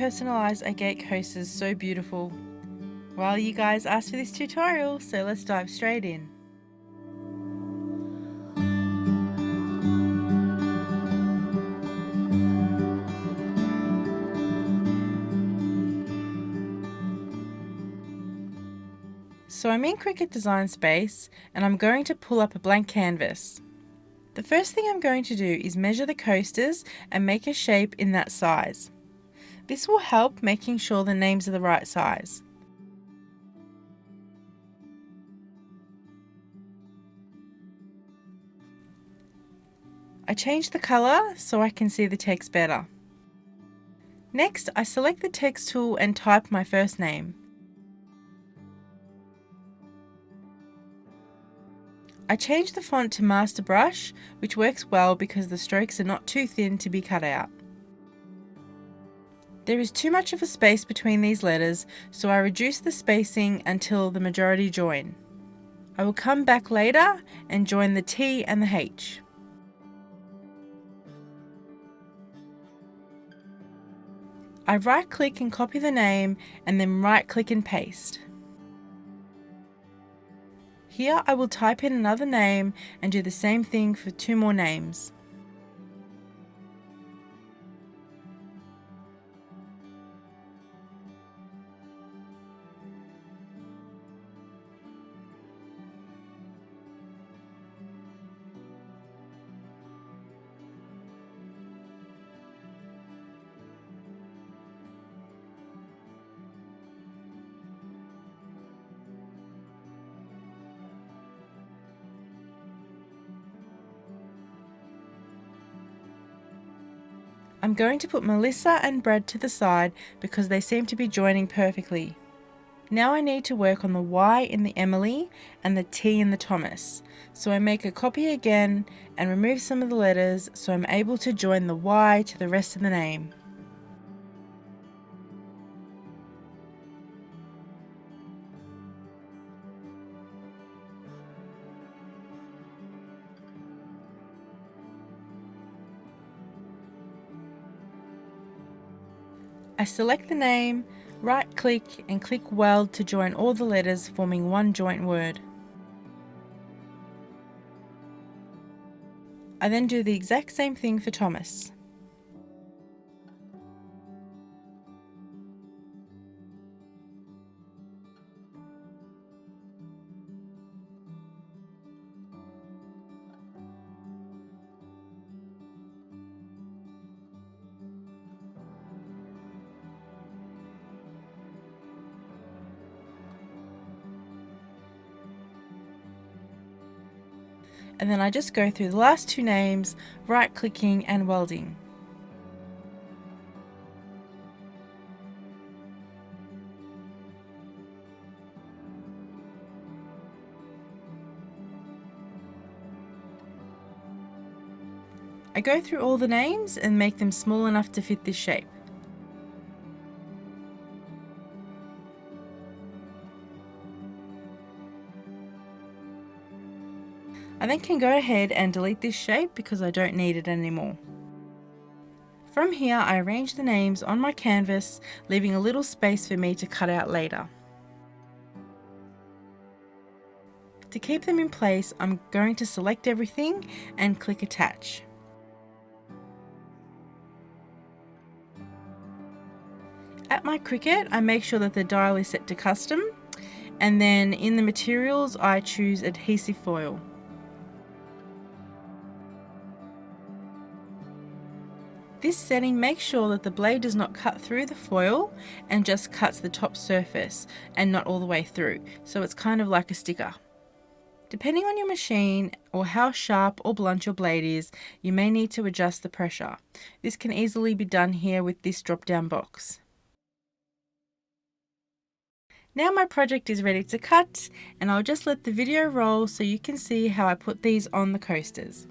personalised Agate Coasters so beautiful? Well, you guys asked for this tutorial, so let's dive straight in. So I'm in Cricut Design Space and I'm going to pull up a blank canvas. The first thing I'm going to do is measure the coasters and make a shape in that size. This will help making sure the names are the right size. I change the colour so I can see the text better. Next, I select the text tool and type my first name. I change the font to Master Brush, which works well because the strokes are not too thin to be cut out. There is too much of a space between these letters, so I reduce the spacing until the majority join. I will come back later and join the T and the H. I right-click and copy the name and then right-click and paste. Here I will type in another name and do the same thing for 2 more names. I'm going to put Melissa and Brad to the side because they seem to be joining perfectly. Now I need to work on the Y in the Emily and the T in the Thomas. So I make a copy again and remove some of the letters so I'm able to join the Y to the rest of the name. I select the name, right-click and click Weld to join all the letters, forming one joint word. I then do the exact same thing for Thomas. And then I just go through the last 2 names, right-clicking and welding. I go through all the names and make them small enough to fit this shape. I then can go ahead and delete this shape because I don't need it anymore. From here I arrange the names on my canvas, leaving a little space for me to cut out later. To keep them in place, I'm going to select everything and click Attach. At my Cricut, I make sure that the dial is set to custom, and then in the materials I choose adhesive foil. This setting makes sure that the blade does not cut through the foil and just cuts the top surface and not all the way through, so it's kind of like a sticker. Depending on your machine or how sharp or blunt your blade is, you may need to adjust the pressure. This can easily be done here with this drop-down box. Now my project is ready to cut, and I'll just let the video roll so you can see how I put these on the coasters.